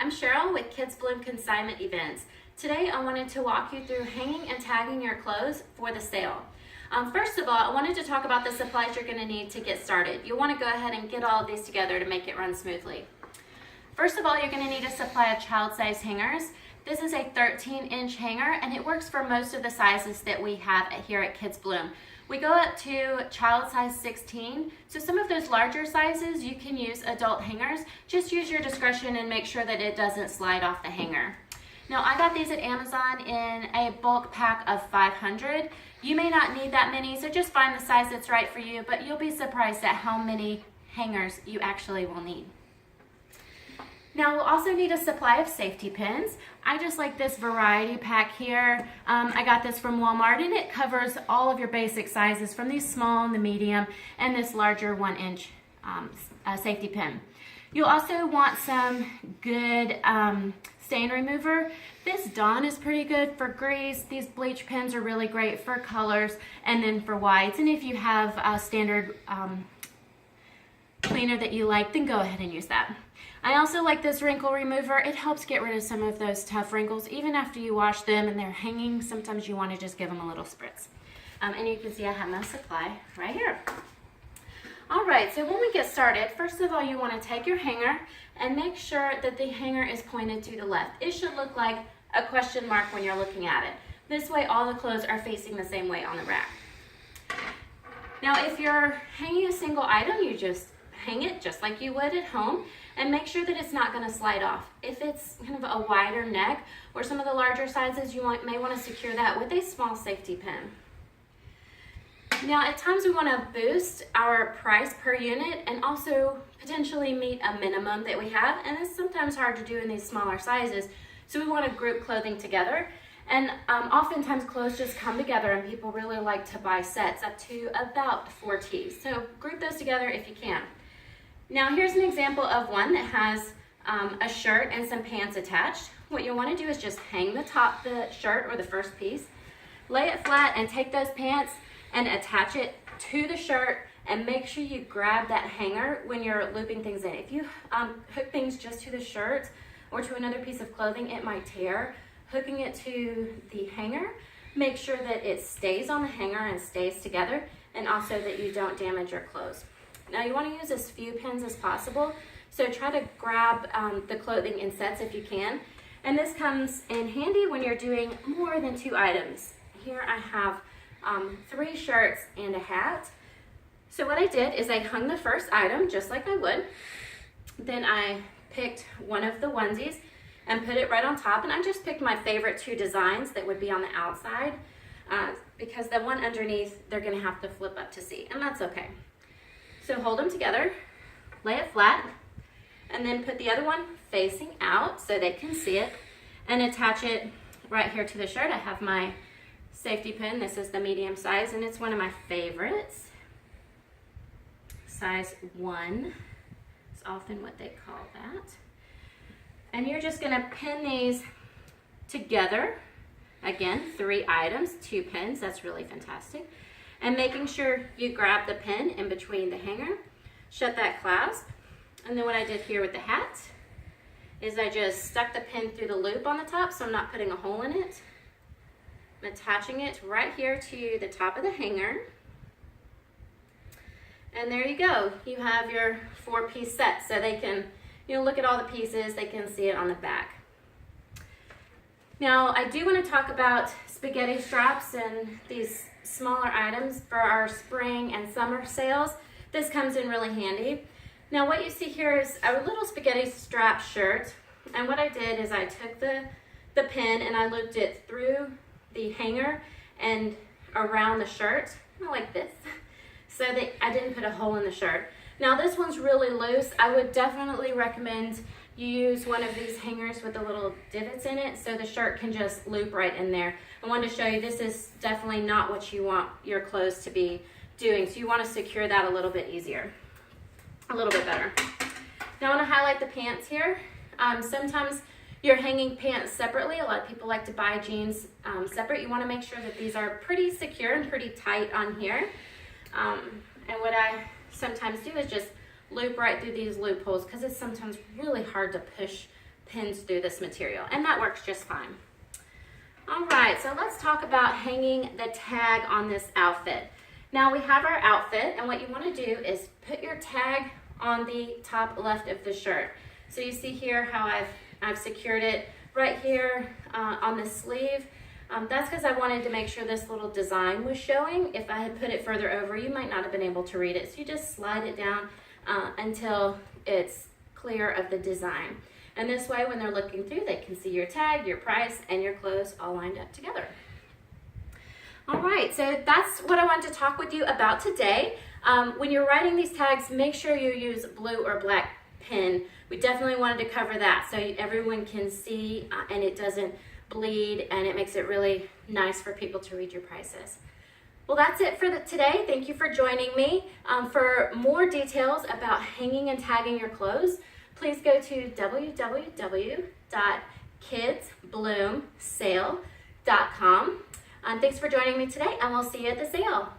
I'm Cheryl with Kids Bloom Consignment Events. Today I wanted to walk you through hanging and tagging your clothes for the sale. First of all, I wanted to talk about the supplies you're going to need to get started. You'll want to go ahead and get all of these together to make it run smoothly. First of all, you're going to need a supply of child-size hangers. This is a 13-inch hanger and it works for most of the sizes that we have here at Kids Bloom. We go up to child size 16, so some of those larger sizes you can use adult hangers. Just use your discretion and make sure that it doesn't slide off the hanger. Now I got these at Amazon in a bulk pack of 500. You may not need that many, so just find the size that's right for you, but you'll be surprised at how many hangers you actually will need. Now we'll also need a supply of safety pins. I just like this variety pack here. I got this from Walmart and it covers all of your basic sizes from these small and the medium and this larger 1-inch safety pin. You'll also want some good stain remover. This Dawn is pretty good for grease. These bleach pens are really great for colors and then for whites. And if you have a standard cleaner that you like, then go ahead and use that. I also like this wrinkle remover. It helps get rid of some of those tough wrinkles. Even after you wash them and they're hanging, sometimes you want to just give them a little spritz. And you can see I have my supply right here. All right, so when we get started, first of all, you want to take your hanger and make sure that the hanger is pointed to the left. It should look like a question mark when you're looking at it. This way, all the clothes are facing the same way on the rack. Now, if you're hanging a single item, you just hang it just like you would at home and make sure that it's not going to slide off. If it's kind of a wider neck or some of the larger sizes, you may want to secure that with a small safety pin. Now at times we want to boost our price per unit and also potentially meet a minimum that we have, and it's sometimes hard to do in these smaller sizes, so we want to group clothing together. And oftentimes clothes just come together and people really like to buy sets up to about 4 tees. So group those together if you can. Now here's an example of one that has a shirt and some pants attached. What you'll want to do is just hang the shirt or the first piece, lay it flat and take those pants and attach it to the shirt and make sure you grab that hanger when you're looping things in. If you hook things just to the shirt or to another piece of clothing, it might tear. Hooking it to the hanger, make sure that it stays on the hanger and stays together, and also that you don't damage your clothes. Now you want to use as few pins as possible, so try to grab the clothing in sets if you can. And this comes in handy when you're doing more than 2 items. Here I have 3 shirts and a hat. So what I did is I hung the first item just like I would. Then I picked one of the onesies and put it right on top, and I just picked my favorite 2 designs that would be on the outside because the one underneath they're going to have to flip up to see, and that's okay. So hold them together, lay it flat, and then put the other one facing out so they can see it, and attach it right here to the shirt. I have my safety pin. This is the medium size, and it's one of my favorites. Size 1 is often what they call that. And you're just gonna pin these together. Again, 3 items, 2 pins, that's really fantastic. And making sure you grab the pin in between the hanger, shut that clasp. And then what I did here with the hat is I just stuck the pin through the loop on the top, so I'm not putting a hole in it. I'm attaching it right here to the top of the hanger. And there you go. You have your 4-piece set, so they can look at all the pieces, they can see it on the back. Now, I do want to talk about spaghetti straps and these smaller items for our spring and summer sales. This comes in really handy. Now, what you see here is a little spaghetti strap shirt, and what I did is I took the pin and I looped it through the hanger and around the shirt, like this, so that I didn't put a hole in the shirt. Now this one's really loose. I would definitely recommend you use one of these hangers with the little divots in it so the shirt can just loop right in there. I wanted to show you this is definitely not what you want your clothes to be doing, so you want to secure that a little bit easier, a little bit better. Now I want to highlight the pants here. Sometimes you're hanging pants separately. A lot of people like to buy jeans separate. You want to make sure that these are pretty secure and pretty tight on here. And what I sometimes do is just loop right through these loopholes because it's sometimes really hard to push pins through this material, and that works just fine. All right, so let's talk about hanging the tag on this outfit. Now we have our outfit, and what you want to do is put your tag on the top left of the shirt. So you see here how I've secured it right here on the sleeve. That's because I wanted to make sure this little design was showing. If I had put it further over, you might not have been able to read it. So you just slide it down until it's clear of the design. And this way, when they're looking through, they can see your tag, your price, and your clothes all lined up together. All right, so that's what I wanted to talk with you about today. When you're writing these tags, make sure you use blue or black pen. We definitely wanted to cover that so everyone can see and it doesn't bleed, and it makes it really nice for people to read your prices. Well, that's it for today. Thank you for joining me. For more details about hanging and tagging your clothes, please go to www.kidsbloomsale.com. Thanks for joining me today, and we'll see you at the sale.